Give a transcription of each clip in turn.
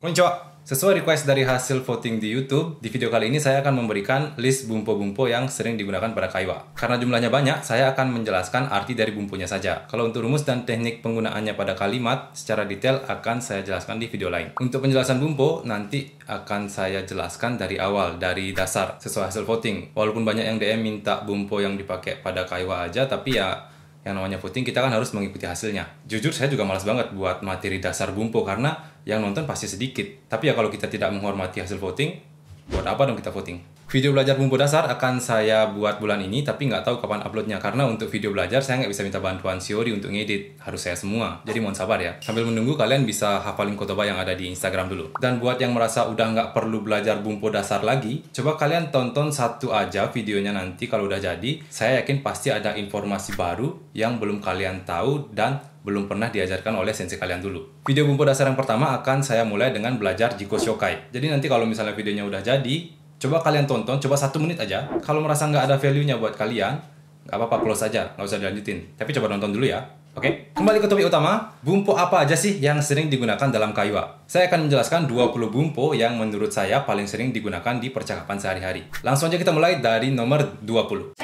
Konnichiwa. Sesuai request dari hasil voting di YouTube, di video kali ini saya akan memberikan list bumpo-bumpo yang sering digunakan pada kaiwa. Karena jumlahnya banyak, saya akan menjelaskan arti dari bumponya saja. Kalau untuk rumus dan teknik penggunaannya pada kalimat, secara detail akan saya jelaskan di video lain. Untuk penjelasan bumpo, nanti akan saya jelaskan dari awal, dari dasar, sesuai hasil voting. Walaupun banyak yang DM minta bumpo yang dipakai pada kaiwa aja, tapi ya yang namanya voting kita kan harus mengikuti hasilnya. Jujur saya juga malas banget buat materi dasar bumpo karena yang nonton pasti sedikit. Tapi ya kalau kita tidak menghormati hasil voting, buat apa dong kita voting? Video belajar bumpo dasar akan saya buat bulan ini, tapi nggak tahu kapan uploadnya. Karena untuk video belajar saya nggak bisa minta bantuan Shiori untuk ngedit. Harus saya semua. Jadi mohon sabar ya. Sambil menunggu kalian bisa hafalin kotoba yang ada di Instagram dulu. Dan buat yang merasa udah nggak perlu belajar bumpo dasar lagi, coba kalian tonton satu aja videonya nanti kalau udah jadi. Saya yakin pasti ada informasi baru yang belum kalian tahu dan belum pernah diajarkan oleh sensei kalian dulu. Video bumpo dasar yang pertama akan saya mulai dengan belajar Jiko Shokai. Jadi nanti kalau misalnya videonya udah jadi, coba kalian tonton, coba 1 menit aja. Kalau merasa nggak ada value-nya buat kalian, nggak apa-apa, close aja, nggak usah dilanjutin. Tapi coba nonton dulu ya, oke? Kembali ke topik utama, bumpo apa aja sih yang sering digunakan dalam kaiwa? Saya akan menjelaskan 20 bumpo yang menurut saya paling sering digunakan di percakapan sehari-hari. Langsung aja kita mulai dari nomor 20.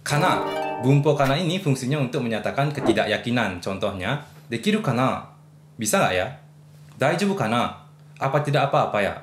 Kana. Bumpo kana ini fungsinya untuk menyatakan ketidakyakinan. Contohnya, dekiru kana? Bisa nggak ya? Daijoubu kana? Apa tidak apa-apa ya?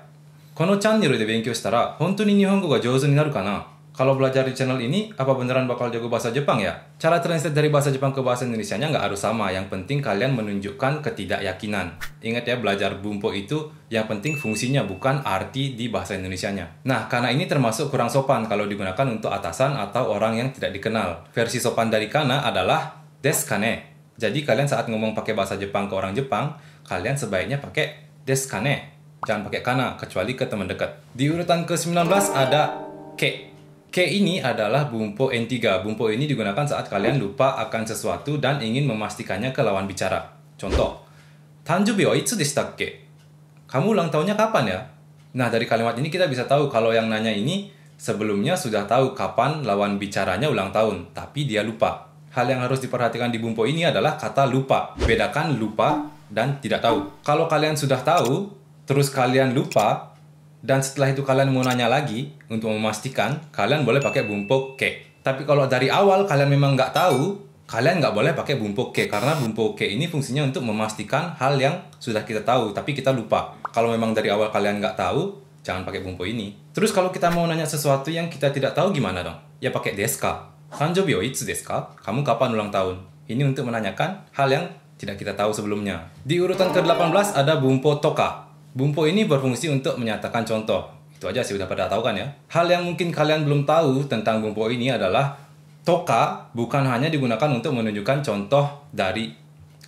Kono channel de benkyou shitara, hontou ni nihongo ga jouzou ni naru kana? Kalau belajar di channel ini, apa beneran bakal jago bahasa Jepang ya? Cara translate dari bahasa Jepang ke bahasa Indonesianya nggak harus sama. Yang penting kalian menunjukkan ketidakyakinan. Ingat ya, belajar bumpo itu yang penting fungsinya, bukan arti di bahasa Indonesianya. Nah, karena ini termasuk kurang sopan kalau digunakan untuk atasan atau orang yang tidak dikenal. Versi sopan dari kana adalah desu kane. Jadi kalian saat ngomong pakai bahasa Jepang ke orang Jepang, kalian sebaiknya pakai desu kane. Jangan pakai kana, kecuali ke teman dekat. Di urutan ke-19 ada ke. Ke ini adalah bumpo N3. Bumpo ini digunakan saat kalian lupa akan sesuatu dan ingin memastikannya ke lawan bicara. Contoh, Tanjubi wa itsu deshitakke? Kamu ulang tahunnya kapan ya? Nah, dari kalimat ini kita bisa tahu kalau yang nanya ini sebelumnya sudah tahu kapan lawan bicaranya ulang tahun, tapi dia lupa. Hal yang harus diperhatikan di bumpo ini adalah kata lupa. Bedakan lupa dan tidak tahu. Kalau kalian sudah tahu, terus kalian lupa, dan setelah itu kalian mau nanya lagi untuk memastikan, kalian boleh pakai bumpo ke. Tapi kalau dari awal kalian memang nggak tahu, kalian nggak boleh pakai bumpo ke. Karena bumpo ke ini fungsinya untuk memastikan hal yang sudah kita tahu, tapi kita lupa. Kalau memang dari awal kalian nggak tahu, jangan pakai bumpo ini. Terus kalau kita mau nanya sesuatu yang kita tidak tahu gimana dong? Ya pakai desu ka. Tanjoubi wa itsu desu ka? Kamu kapan ulang tahun? Ini untuk menanyakan hal yang tidak kita tahu sebelumnya. Di urutan ke-18 ada bumpo toka. Bumpo ini berfungsi untuk menyatakan contoh. Itu aja sih, udah pada tahu kan ya. Hal yang mungkin kalian belum tahu tentang bumpo ini adalah toka bukan hanya digunakan untuk menunjukkan contoh dari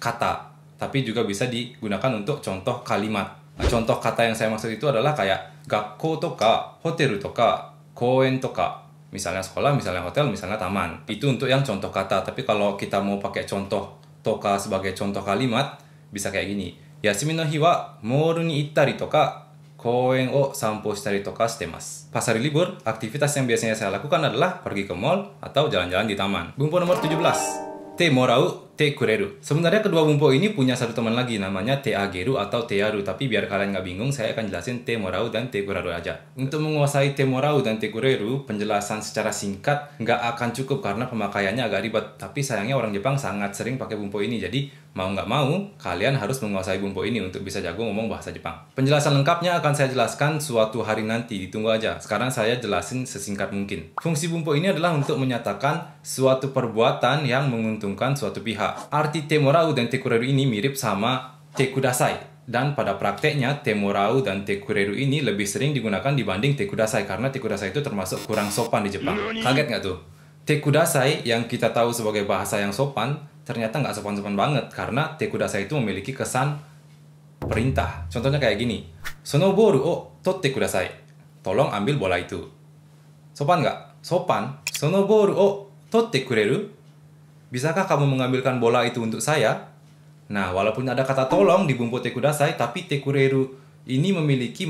kata, tapi juga bisa digunakan untuk contoh kalimat. Nah, contoh kata yang saya maksud itu adalah kayak gakkou toka, hotel toka, koen toka. Misalnya sekolah, misalnya hotel, misalnya taman. Itu untuk yang contoh kata. Tapi kalau kita mau pakai contoh toka sebagai contoh kalimat, bisa kayak gini. Yasumi no hi wa mall ni ittari toka koen o sanpo shitari toka shitemasu. Pas hari libur, aktivitas yang biasanya saya lakukan adalah pergi ke mall atau jalan-jalan di taman. Bumpo nomor 17. Te morau, te kureru. Sebenarnya kedua bumpo ini punya satu teman lagi, namanya te ageru atau te aru. Tapi biar kalian nggak bingung, saya akan jelasin te morau dan te kureru aja. Untuk menguasai te morau dan te kureru, penjelasan secara singkat nggak akan cukup karena pemakaiannya agak ribet. Tapi sayangnya orang Jepang sangat sering pakai bumpo ini. Jadi mau nggak mau, kalian harus menguasai bumpo ini untuk bisa jago ngomong bahasa Jepang. Penjelasan lengkapnya akan saya jelaskan suatu hari nanti, ditunggu aja. Sekarang saya jelasin sesingkat mungkin. Fungsi bumpo ini adalah untuk menyatakan suatu perbuatan yang menguntungkan suatu pihak. Arti te morau dan te kureru ini mirip sama te kudasai. Dan pada prakteknya, te morau dan te kureru ini lebih sering digunakan dibanding te kudasai. Karena te kudasai itu termasuk kurang sopan di Jepang. Kaget nggak tuh? Te kudasai yang kita tahu sebagai bahasa yang sopan, ternyata nggak sopan-sopan banget. Karena te kudasai itu memiliki kesan perintah. Contohnya kayak gini. Sono boru o totte kudasai. Tolong ambil bola itu. Sopan nggak? Sopan. Sono boru o totte kureru. Bisakah kamu mengambilkan bola itu untuk saya? Nah, walaupun ada kata tolong di bumpo te kudasai, tapi te kureru ini memiliki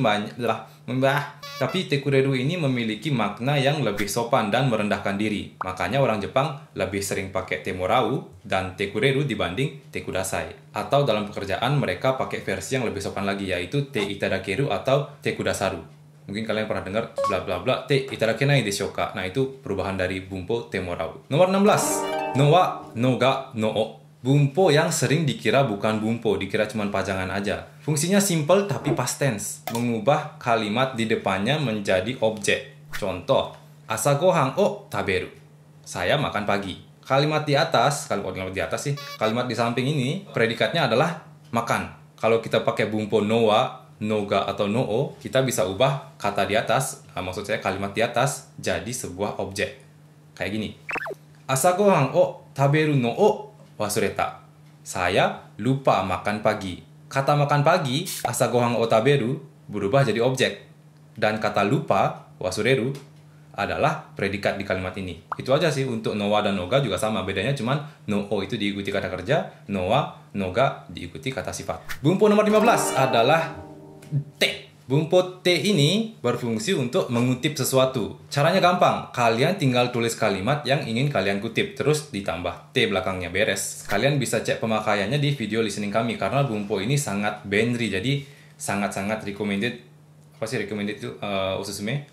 tapi tekureru ini memiliki makna yang lebih sopan dan merendahkan diri. Makanya orang Jepang lebih sering pakai temorau dan tekureru dibanding tekudasai. Atau dalam pekerjaan mereka pakai versi yang lebih sopan lagi, yaitu te itadakeru atau tekudasaru. Mungkin kalian pernah dengar bla bla bla te itadakenai desho ka. Nah, itu perubahan dari bumpo temorau. Nomor 16. No wa, no ga, no o. Bumpo yang sering dikira bukan bumpo, dikira cuma pajangan aja. Fungsinya simple tapi past tense. Mengubah kalimat di depannya menjadi objek. Contoh, asagohan o taberu. Saya makan pagi. Kalimat di atas, kalimat di samping ini, predikatnya adalah makan. Kalau kita pakai bumpo no wa, no ga, atau no o, kita bisa ubah kata di atas, maksud saya kalimat di atas, jadi sebuah objek. Kayak gini. Asagohan o taberu no o wasureta. Saya lupa makan pagi. Kata makan pagi, asagohan o taberu, berubah jadi objek. Dan kata lupa, wasureru, adalah predikat di kalimat ini. Itu aja sih untuk no wa dan no ga juga sama. Bedanya cuman no o itu diikuti kata kerja, no wa, no ga diikuti kata sifat. Bumpo nomor 15 adalah te. Bumpo te ini berfungsi untuk mengutip sesuatu. Caranya gampang. Kalian tinggal tulis kalimat yang ingin kalian kutip, terus ditambah te belakangnya, beres. Kalian bisa cek pemakaiannya di video listening kami, karena bumpo ini sangat benri, jadi sangat-sangat recommended. Recommended itu ususume,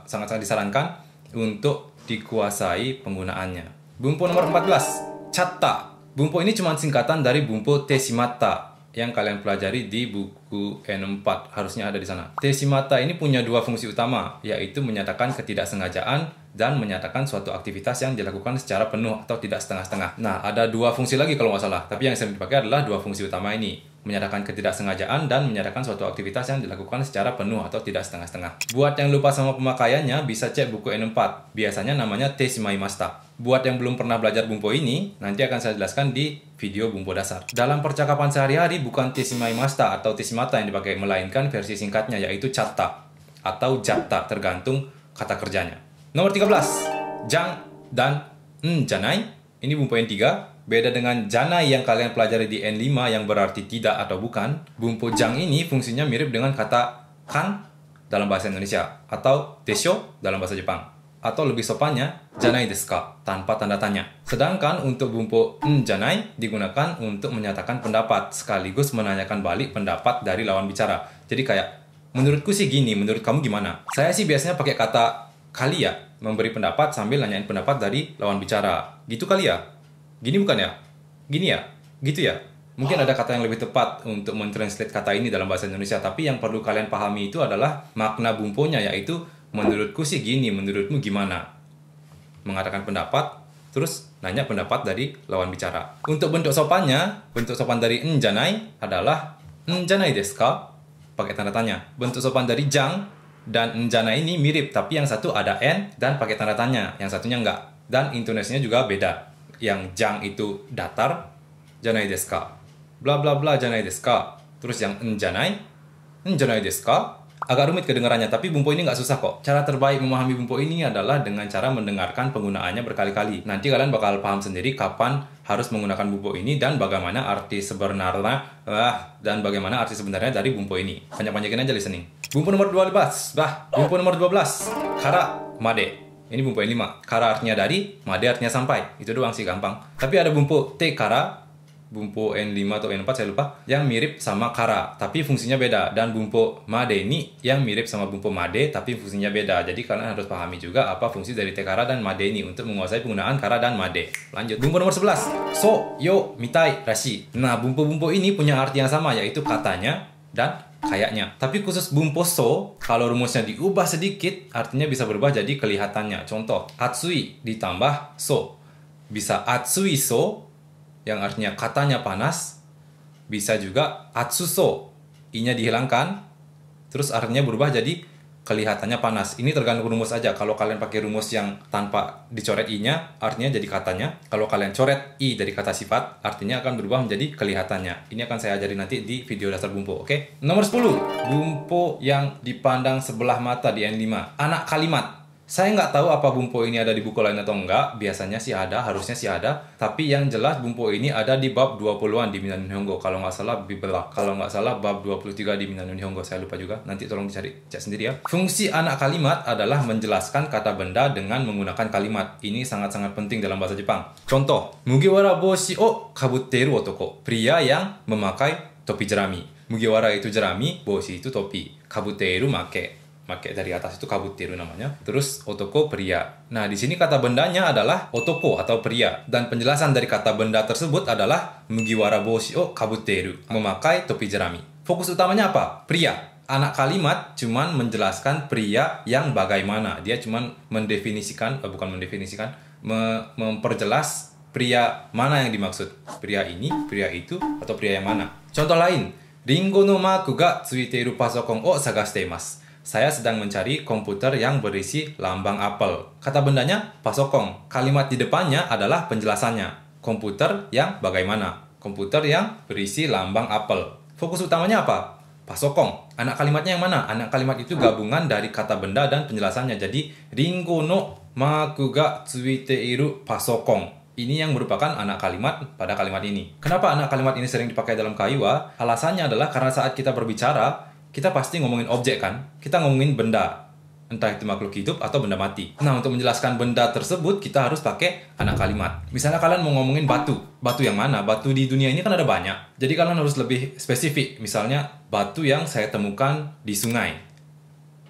sangat-sangat disarankan untuk dikuasai penggunaannya. Bumpo nomor 14, chatta. Bumpo ini cuma singkatan dari bumpo te shimatta yang kalian pelajari di buku N4, harusnya ada di sana. Te shimatta ini punya dua fungsi utama, yaitu menyatakan ketidaksengajaan dan menyatakan suatu aktivitas yang dilakukan secara penuh atau tidak setengah-setengah. Nah, ada dua fungsi lagi kalau nggak salah, tapi yang sering dipakai adalah dua fungsi utama ini, menyatakan ketidaksengajaan dan menyatakan suatu aktivitas yang dilakukan secara penuh atau tidak setengah-setengah. Buat yang lupa sama pemakaiannya, bisa cek buku N4, biasanya namanya te shimaimashita. Buat yang belum pernah belajar bumpo ini, nanti akan saya jelaskan di video bumpo dasar. Dalam percakapan sehari-hari, bukan te shimaimashita atau te shimata yang dipakai, melainkan versi singkatnya, yaitu chatta atau jatta, tergantung kata kerjanya. Nomor 13, jang dan janai. Ini bumpo N3. Beda dengan janai yang kalian pelajari di N5 yang berarti tidak atau bukan. Bumpo jang ini fungsinya mirip dengan kata kan dalam bahasa Indonesia, atau desho dalam bahasa Jepang. Atau lebih sopannya, janai desu ka, tanpa tanda tanya. Sedangkan untuk bumpo janai digunakan untuk menyatakan pendapat, sekaligus menanyakan balik pendapat dari lawan bicara. Jadi kayak, menurutku sih gini, menurut kamu gimana? Saya sih biasanya pakai kata kali ya, memberi pendapat sambil nanyain pendapat dari lawan bicara. Gitu kali ya? Gini bukan ya? Gini ya? Gitu ya? Mungkin ada kata yang lebih tepat untuk mentranslate kata ini dalam bahasa Indonesia, tapi yang perlu kalian pahami itu adalah makna bumponya, yaitu menurutku sih gini, menurutmu gimana? Mengatakan pendapat, terus nanya pendapat dari lawan bicara. Untuk bentuk sopannya, bentuk sopan dari janai adalah janai desu ka? Pakai tanda tanya. Bentuk sopan dari jang dan janai ini mirip, tapi yang satu ada n dan pakai tanda tanya, yang satunya enggak. Dan intonasinya juga beda. Yang jang itu datar, janai desu ka? Bla bla bla janai desu ka? Terus yang janai desu ka? Agak rumit kedengarannya, tapi bumpo ini nggak susah kok. Cara terbaik memahami bumpo ini adalah dengan cara mendengarkan penggunaannya berkali-kali. Nanti kalian bakal paham sendiri kapan harus menggunakan bumpo ini dan bagaimana arti sebenarnya dari bumpo ini. Banyak-banyakin aja listening. Bumpo nomor 12. Bumpo nomor 12. Kara made. Ini bumpo yang 5. Kara artinya dari, made artinya sampai. Itu doang sih, gampang. Tapi ada bumpo te kara, bumpo N5 atau N4 saya lupa, yang mirip sama kara tapi fungsinya beda, dan bumpo made ini yang mirip sama bumpo made tapi fungsinya beda. Jadi kalian harus pahami juga apa fungsi dari te kara dan made ini untuk menguasai penggunaan kara dan made. Lanjut, bumpo nomor 11, so yo mitai rashi. Nah, bumpo-bumpo ini punya arti yang sama, yaitu katanya dan kayaknya. Tapi khusus bumpo so, kalau rumusnya diubah sedikit, artinya bisa berubah jadi kelihatannya. Contoh, atsui ditambah so, bisa atsui so yang artinya katanya panas, bisa juga atsuso, i-nya dihilangkan, terus artinya berubah jadi kelihatannya panas. Ini tergantung rumus aja. Kalau kalian pakai rumus yang tanpa dicoret i-nya, artinya jadi katanya. Kalau kalian coret i dari kata sifat, artinya akan berubah menjadi kelihatannya. Ini akan saya ajari nanti di video dasar bumpo, oke? Nomor 10, bumpo yang dipandang sebelah mata di N5. Anak kalimat. Saya nggak tahu apa bumpo ini ada di buku lain atau enggak. Biasanya sih ada, harusnya sih ada. Tapi yang jelas bumpo ini ada di bab 20-an di Minnan Nihongo. Kalau nggak salah, kalau nggak salah bab 23 di Minnan Nihongo. Saya lupa juga. Nanti tolong dicari, cek sendiri ya. Fungsi anak kalimat adalah menjelaskan kata benda dengan menggunakan kalimat. Ini sangat-sangat penting dalam bahasa Jepang. Contoh, Mugiwara boshi o kabutteru otoko. Pria yang memakai topi jerami. Mugiwara itu jerami, boshi itu topi. Kabutteru make dari atas itu kabutteru namanya. Terus otoko pria. Nah, di sini kata bendanya adalah otoko atau pria, dan penjelasan dari kata benda tersebut adalah Mugiwara boshi o kabutteru, memakai topi jerami. Fokus utamanya apa? Pria. Anak kalimat cuman menjelaskan pria yang bagaimana. Dia cuman memperjelas pria mana yang dimaksud. Pria ini, pria itu, atau pria yang mana. Contoh lain, Ringo no maku ga tsuiteiru pasokon o sagashite imasu. Saya sedang mencari komputer yang berisi lambang apel. Kata bendanya pasokong. Kalimat di depannya adalah penjelasannya. Komputer yang bagaimana? Komputer yang berisi lambang apel. Fokus utamanya apa? Pasokong. Anak kalimatnya yang mana? Anak kalimat itu gabungan dari kata benda dan penjelasannya. Jadi, Ringo no maku ga tsuiteiru pasokong. Ini yang merupakan anak kalimat pada kalimat ini. Kenapa anak kalimat ini sering dipakai dalam kaiwa? Alasannya adalah karena saat kita berbicara, kita pasti ngomongin objek kan? Kita ngomongin benda. Entah itu makhluk hidup atau benda mati. Nah, untuk menjelaskan benda tersebut, kita harus pakai anak kalimat. Misalnya kalian mau ngomongin batu. Batu yang mana? Batu di dunia ini kan ada banyak. Jadi kalian harus lebih spesifik. Misalnya, batu yang saya temukan di sungai.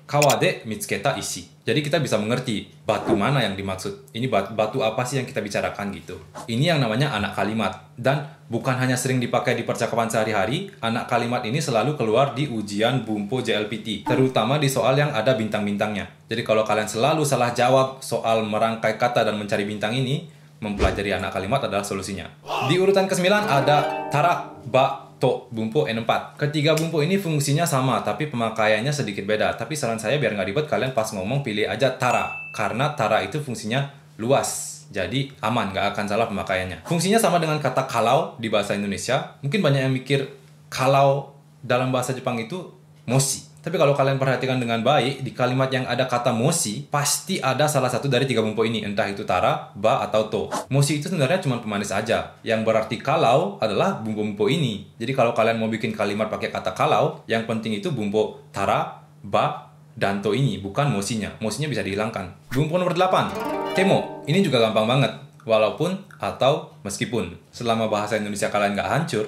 Kawa de mitsuketa ishi. Jadi kita bisa mengerti batu mana yang dimaksud. Ini batu apa sih yang kita bicarakan gitu. Ini yang namanya anak kalimat. Dan bukan hanya sering dipakai di percakapan sehari-hari, anak kalimat ini selalu keluar di ujian Bumpo JLPT. Terutama di soal yang ada bintang-bintangnya. Jadi kalau kalian selalu salah jawab soal merangkai kata dan mencari bintang ini, mempelajari anak kalimat adalah solusinya. Di urutan ke-9 ada tara, ba, to, bumpo N4. Ketiga bumpo ini fungsinya sama, tapi pemakaiannya sedikit beda. Tapi saran saya biar nggak ribet, kalian pas ngomong pilih aja tara. Karena tara itu fungsinya luas. Jadi aman, nggak akan salah pemakaiannya. Fungsinya sama dengan kata kalau di bahasa Indonesia. Mungkin banyak yang mikir kalau dalam bahasa Jepang itu moshi. Tapi kalau kalian perhatikan dengan baik, di kalimat yang ada kata moshi, pasti ada salah satu dari tiga bumpo ini. Entah itu tara, ba, atau to. Moshi itu sebenarnya cuma pemanis aja. Yang berarti kalau adalah bumpo-bumpo ini. Jadi kalau kalian mau bikin kalimat pakai kata kalau, yang penting itu bumpo tara, ba, dan to ini, bukan moshinya. Moshinya bisa dihilangkan. Bumpo nomor 8. Temo. Ini juga gampang banget. Walaupun atau meskipun. Selama bahasa Indonesia kalian nggak hancur,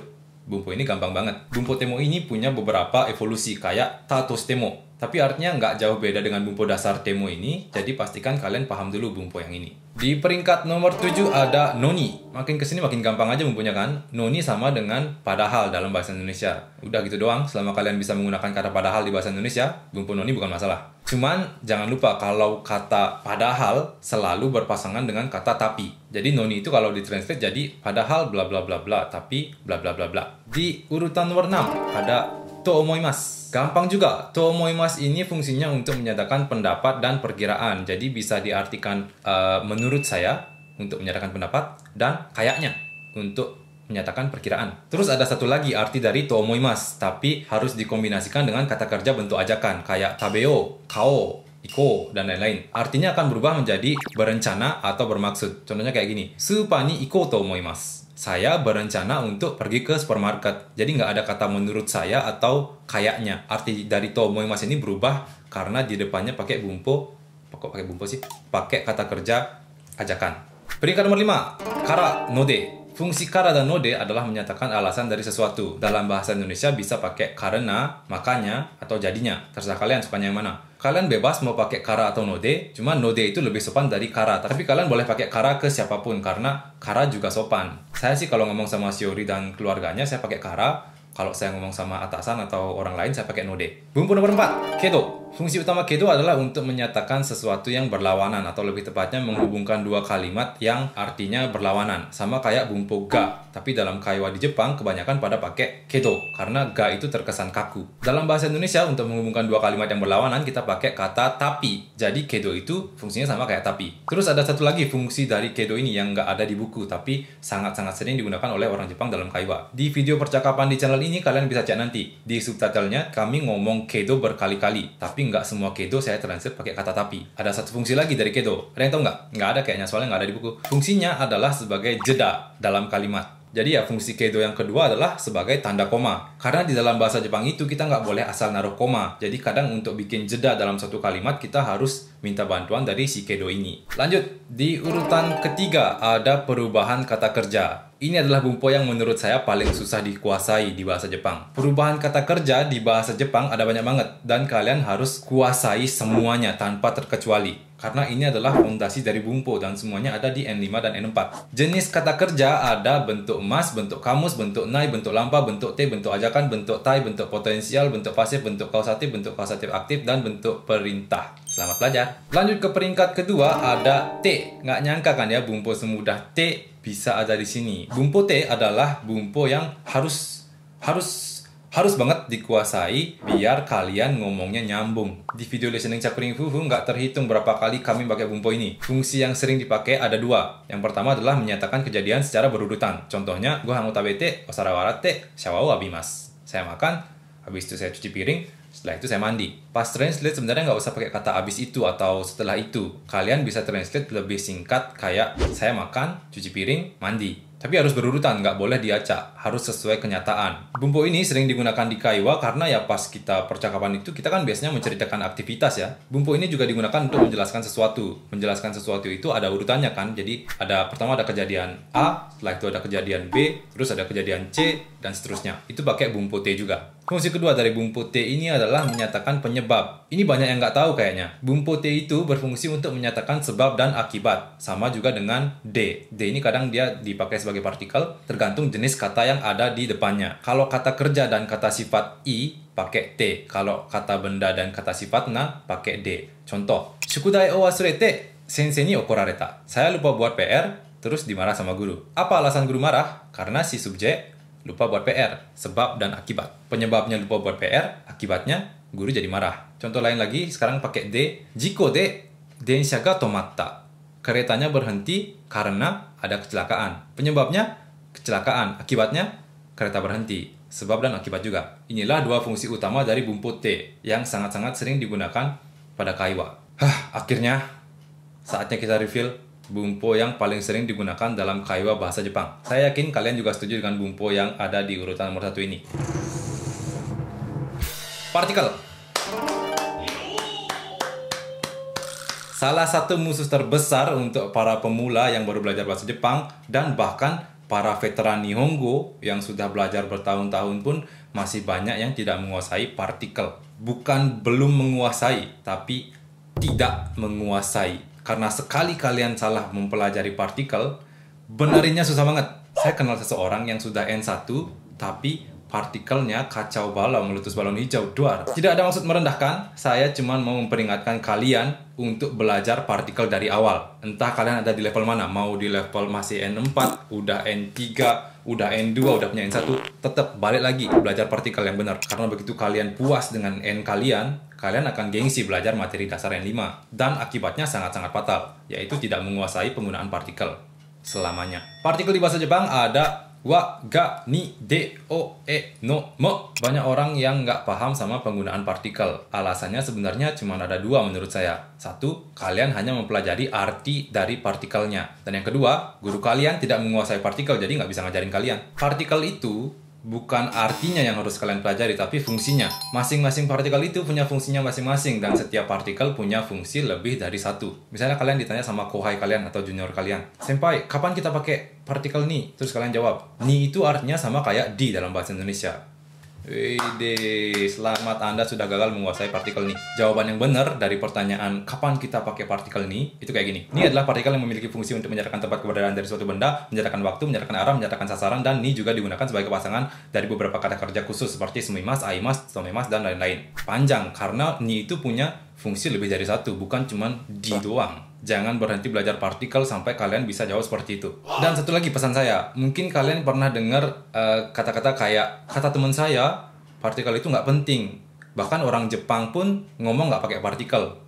bumpo ini gampang banget. Bumpo temo ini punya beberapa evolusi kayak tatos temo. Tapi artinya nggak jauh beda dengan bumpo dasar temo ini. Jadi pastikan kalian paham dulu bumpo yang ini. Di peringkat nomor 7 ada noni. Makin kesini makin gampang aja bumpunya kan. Noni sama dengan padahal dalam bahasa Indonesia. Udah gitu doang. Selama kalian bisa menggunakan kata padahal di bahasa Indonesia, bumpo noni bukan masalah. Cuman jangan lupa kalau kata padahal selalu berpasangan dengan kata tapi. Jadi noni itu kalau ditranslate jadi padahal bla bla bla bla, tapi bla bla bla bla. Di urutan nomor 6 ada to omoimasu. Gampang juga. To omoimasu ini fungsinya untuk menyatakan pendapat dan perkiraan. Jadi bisa diartikan menurut saya untuk menyatakan pendapat, dan kayaknya untuk menyatakan perkiraan. Terus ada satu lagi arti dari to omoimasu, tapi harus dikombinasikan dengan kata kerja bentuk ajakan kayak tabeo, kao, iko, dan lain-lain. Artinya akan berubah menjadi berencana atau bermaksud. Contohnya kayak gini. Supa ni iko to omoimasu. Saya berencana untuk pergi ke supermarket. Jadi nggak ada kata menurut saya atau kayaknya. Arti dari to omoimasu ini berubah karena di depannya pakai bumpo. Kok pakai bumpo sih? Pakai kata kerja ajakan. Peringkat nomor 5. Kara node. Fungsi kara dan node adalah menyatakan alasan dari sesuatu. Dalam bahasa Indonesia bisa pakai karena, makanya, atau jadinya. Terserah kalian sukanya yang mana. Kalian bebas mau pakai kara atau node, cuma node itu lebih sopan dari kara. Tapi kalian boleh pakai kara ke siapapun, karena kara juga sopan. Saya sih kalau ngomong sama Shiori dan keluarganya, saya pakai kara. Kalau saya ngomong sama atasan atau orang lain, saya pakai node. Bumpo nomor 4, kedo. Fungsi utama kedo adalah untuk menyatakan sesuatu yang berlawanan, atau lebih tepatnya menghubungkan dua kalimat yang artinya berlawanan. Sama kayak bumpo ga. Tapi dalam kaiwa di Jepang, kebanyakan pada pakai kedo, karena ga itu terkesan kaku. Dalam bahasa Indonesia, untuk menghubungkan dua kalimat yang berlawanan, kita pakai kata tapi. Jadi kedo itu fungsinya sama kayak tapi. Terus ada satu lagi fungsi dari kedo ini yang nggak ada di buku, tapi sangat-sangat sering digunakan oleh orang Jepang dalam kaiwa. Di video percakapan di channel ini kalian bisa cek nanti. Di subtitlenya kami ngomong kedo berkali-kali, tapi tapi nggak semua kedo saya translate pakai kata tapi. Ada satu fungsi lagi dari kedo. Ada yang tahu nggak? Nggak ada kayaknya, soalnya nggak ada di buku. Fungsinya adalah sebagai jeda dalam kalimat. Jadi ya fungsi kedo yang kedua adalah sebagai tanda koma. Karena di dalam bahasa Jepang itu kita nggak boleh asal naruh koma. Jadi kadang untuk bikin jeda dalam satu kalimat kita harus minta bantuan dari si kedo ini. Lanjut, di urutan ketiga ada perubahan kata kerja. Ini adalah bumpo yang menurut saya paling susah dikuasai di bahasa Jepang. Perubahan kata kerja di bahasa Jepang ada banyak banget dan kalian harus kuasai semuanya tanpa terkecuali. Karena ini adalah fondasi dari bumpo dan semuanya ada di N5 dan N4. Jenis kata kerja ada bentuk mas, bentuk kamus, bentuk nai, bentuk lampa, bentuk T, bentuk ajakan, bentuk tai, bentuk potensial, bentuk pasif, bentuk kausatif aktif, dan bentuk perintah. Selamat belajar. Lanjut ke peringkat kedua ada T. Nggak nyangka kan ya bumpo semudah T bisa ada di sini. Bumpo T adalah bumpo yang harus banget dikuasai biar kalian ngomongnya nyambung. Di video listening Cakuring Fufu nggak terhitung berapa kali kami pakai bumpo ini. Fungsi yang sering dipakai ada dua. Yang pertama adalah menyatakan kejadian secara berurutan. Contohnya, gohan o tabete, osara warate, shawa o abimasu. Saya makan, habis itu saya cuci piring, setelah itu saya mandi. Pas translate sebenarnya nggak usah pakai kata habis itu atau setelah itu. Kalian bisa translate lebih singkat kayak saya makan, cuci piring, mandi. Tapi harus berurutan, nggak boleh diacak, harus sesuai kenyataan. Bumpo ini sering digunakan di kaiwa karena ya pas kita percakapan itu kita kan biasanya menceritakan aktivitas ya. Bumpo ini juga digunakan untuk menjelaskan sesuatu. Menjelaskan sesuatu itu ada urutannya kan. Jadi pertama ada kejadian A, setelah itu ada kejadian B, terus ada kejadian C dan seterusnya. Itu pakai bumpo T juga. Fungsi kedua dari bumpo T ini adalah menyatakan penyebab. Ini banyak yang nggak tahu kayaknya. Bumpo T itu berfungsi untuk menyatakan sebab dan akibat. Sama juga dengan D. D ini kadang dia dipakai sebagai partikel, tergantung jenis kata yang ada di depannya. Kalau kata kerja dan kata sifat I, pakai T. Kalau kata benda dan kata sifat na, pakai D. Contoh, shukudai o wasurete, sensei ni okorareta. Saya lupa buat PR, terus dimarah sama guru. Apa alasan guru marah? Karena si subjek lupa buat PR, sebab dan akibat. Penyebabnya lupa buat PR, akibatnya guru jadi marah. Contoh lain lagi, sekarang pakai D. Jiko de densha ga tomatta. Keretanya berhenti karena ada kecelakaan. Penyebabnya kecelakaan, akibatnya kereta berhenti. Sebab dan akibat juga. Inilah dua fungsi utama dari bumpo T yang sangat-sangat sering digunakan pada kaiwa. Akhirnya saatnya kita reveal bumpo yang paling sering digunakan dalam kaiwa bahasa Jepang. Saya yakin kalian juga setuju dengan bumpo yang ada di urutan nomor 1 ini. Partikel. Salah satu musuh terbesar untuk para pemula yang baru belajar bahasa Jepang dan bahkan para veteran Nihongo yang sudah belajar bertahun-tahun pun masih banyak yang tidak menguasai partikel. Bukan belum menguasai, tapi tidak menguasai. Karena sekali kalian salah mempelajari partikel, benerinnya susah banget. Saya kenal seseorang yang sudah N1, tapi partikelnya kacau balau, meletus balon hijau, duar. Tidak ada maksud merendahkan, saya cuma mau memperingatkan kalian untuk belajar partikel dari awal. Entah kalian ada di level mana, mau di level masih N4, udah N3, udah N2, udah punya N1, tetap balik lagi belajar partikel yang benar. Karena begitu kalian puas dengan N kalian akan gengsi belajar materi dasar N5. Dan akibatnya sangat-sangat fatal, yaitu tidak menguasai penggunaan partikel selamanya. Partikel di bahasa Jepang ada wa, ga, ni, de, o, e, no, mo. Banyak orang yang nggak paham sama penggunaan partikel. Alasannya sebenarnya cuma ada dua menurut saya. Satu, kalian hanya mempelajari arti dari partikelnya. Dan yang kedua, guru kalian tidak menguasai partikel, jadi nggak bisa ngajarin kalian. Partikel itu bukan artinya yang harus kalian pelajari, tapi fungsinya. Masing-masing partikel itu punya fungsinya masing-masing, dan setiap partikel punya fungsi lebih dari satu. Misalnya kalian ditanya sama kohai kalian atau junior kalian, "Senpai, kapan kita pakai partikel ni?" Terus kalian jawab, "Ni" itu artinya sama kayak di dalam bahasa Indonesia. Wede, selamat Anda sudah gagal menguasai partikel nih. Jawaban yang benar dari pertanyaan kapan kita pakai partikel nih itu kayak gini. Ini adalah partikel yang memiliki fungsi untuk menyatakan tempat keberadaan dari suatu benda, menyatakan waktu, menyatakan arah, menyatakan sasaran, dan ni juga digunakan sebagai pasangan dari beberapa kata kerja khusus seperti sumimasu, aimasu, tomimasu, dan lain-lain. Panjang karena ni itu punya fungsi lebih dari satu, bukan cuman di doang. Jangan berhenti belajar partikel sampai kalian bisa jawab seperti itu. Dan satu lagi pesan saya, mungkin kalian pernah dengar kata-kata kayak, kata teman saya, partikel itu nggak penting. Bahkan orang Jepang pun ngomong nggak pakai partikel.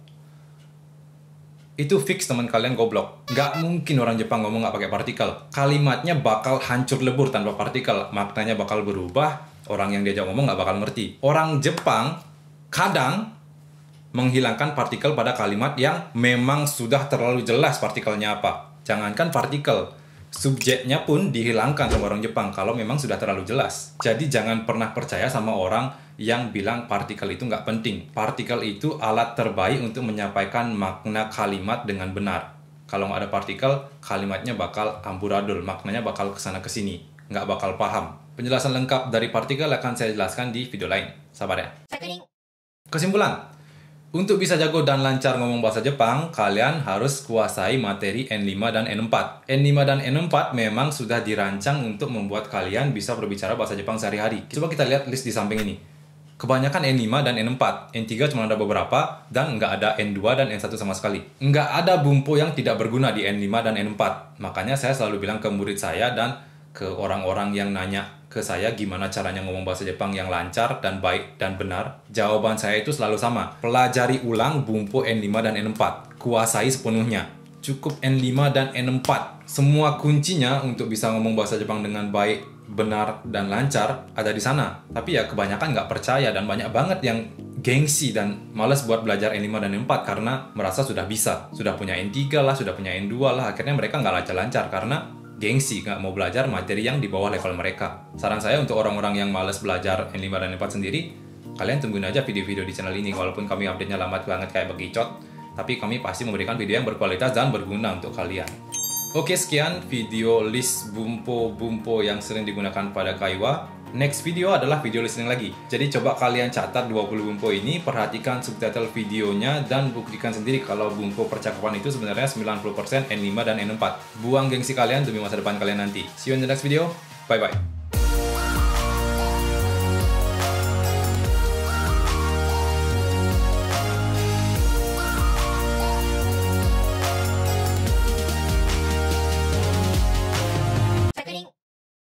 Itu fix teman kalian goblok. Nggak mungkin orang Jepang ngomong nggak pakai partikel. Kalimatnya bakal hancur lebur tanpa partikel. Maknanya bakal berubah. Orang yang diajak ngomong nggak bakal ngerti. Orang Jepang kadang menghilangkan partikel pada kalimat yang memang sudah terlalu jelas partikelnya apa. Jangankan partikel, subjeknya pun dihilangkan sama orang Jepang kalau memang sudah terlalu jelas. Jadi jangan pernah percaya sama orang yang bilang partikel itu nggak penting. Partikel itu alat terbaik untuk menyampaikan makna kalimat dengan benar. Kalau nggak ada partikel, kalimatnya bakal amburadul, maknanya bakal kesana-kesini, nggak bakal paham. Penjelasan lengkap dari partikel akan saya jelaskan di video lain. Sabar ya. Kesimpulan, untuk bisa jago dan lancar ngomong bahasa Jepang, kalian harus kuasai materi N5 dan N4. N5 dan N4 memang sudah dirancang untuk membuat kalian bisa berbicara bahasa Jepang sehari-hari. Coba kita lihat list di samping ini. Kebanyakan N5 dan N4. N3 cuma ada beberapa, dan nggak ada N2 dan N1 sama sekali. Nggak ada bumpo yang tidak berguna di N5 dan N4. Makanya saya selalu bilang ke murid saya dan ke orang-orang yang nanya ke saya gimana caranya ngomong bahasa Jepang yang lancar dan baik dan benar. Jawaban saya itu selalu sama. Pelajari ulang bumpo N5 dan N4. Kuasai sepenuhnya. Cukup N5 dan N4. Semua kuncinya untuk bisa ngomong bahasa Jepang dengan baik, benar, dan lancar ada di sana. Tapi ya kebanyakan nggak percaya dan banyak banget yang gengsi dan malas buat belajar N5 dan N4 karena merasa sudah bisa. Sudah punya N3 lah, sudah punya N2 lah. Akhirnya mereka nggak lancar-lancar karena gengsi, nggak mau belajar materi yang di bawah level mereka. Saran saya untuk orang-orang yang malas belajar N5 dan N4 sendiri, kalian tungguin aja video-video di channel ini. Walaupun kami update-nya lambat banget kayak begicot, tapi kami pasti memberikan video yang berkualitas dan berguna untuk kalian. Oke, sekian video list bumpo-bumpo yang sering digunakan pada kaiwa. Next video adalah video listening lagi. Jadi coba kalian catat 20 bumpo ini, perhatikan subtitle videonya, dan buktikan sendiri kalau bumpo percakapan itu sebenarnya 90% N5 dan N4. Buang gengsi kalian demi masa depan kalian nanti. See you in the next video. Bye-bye.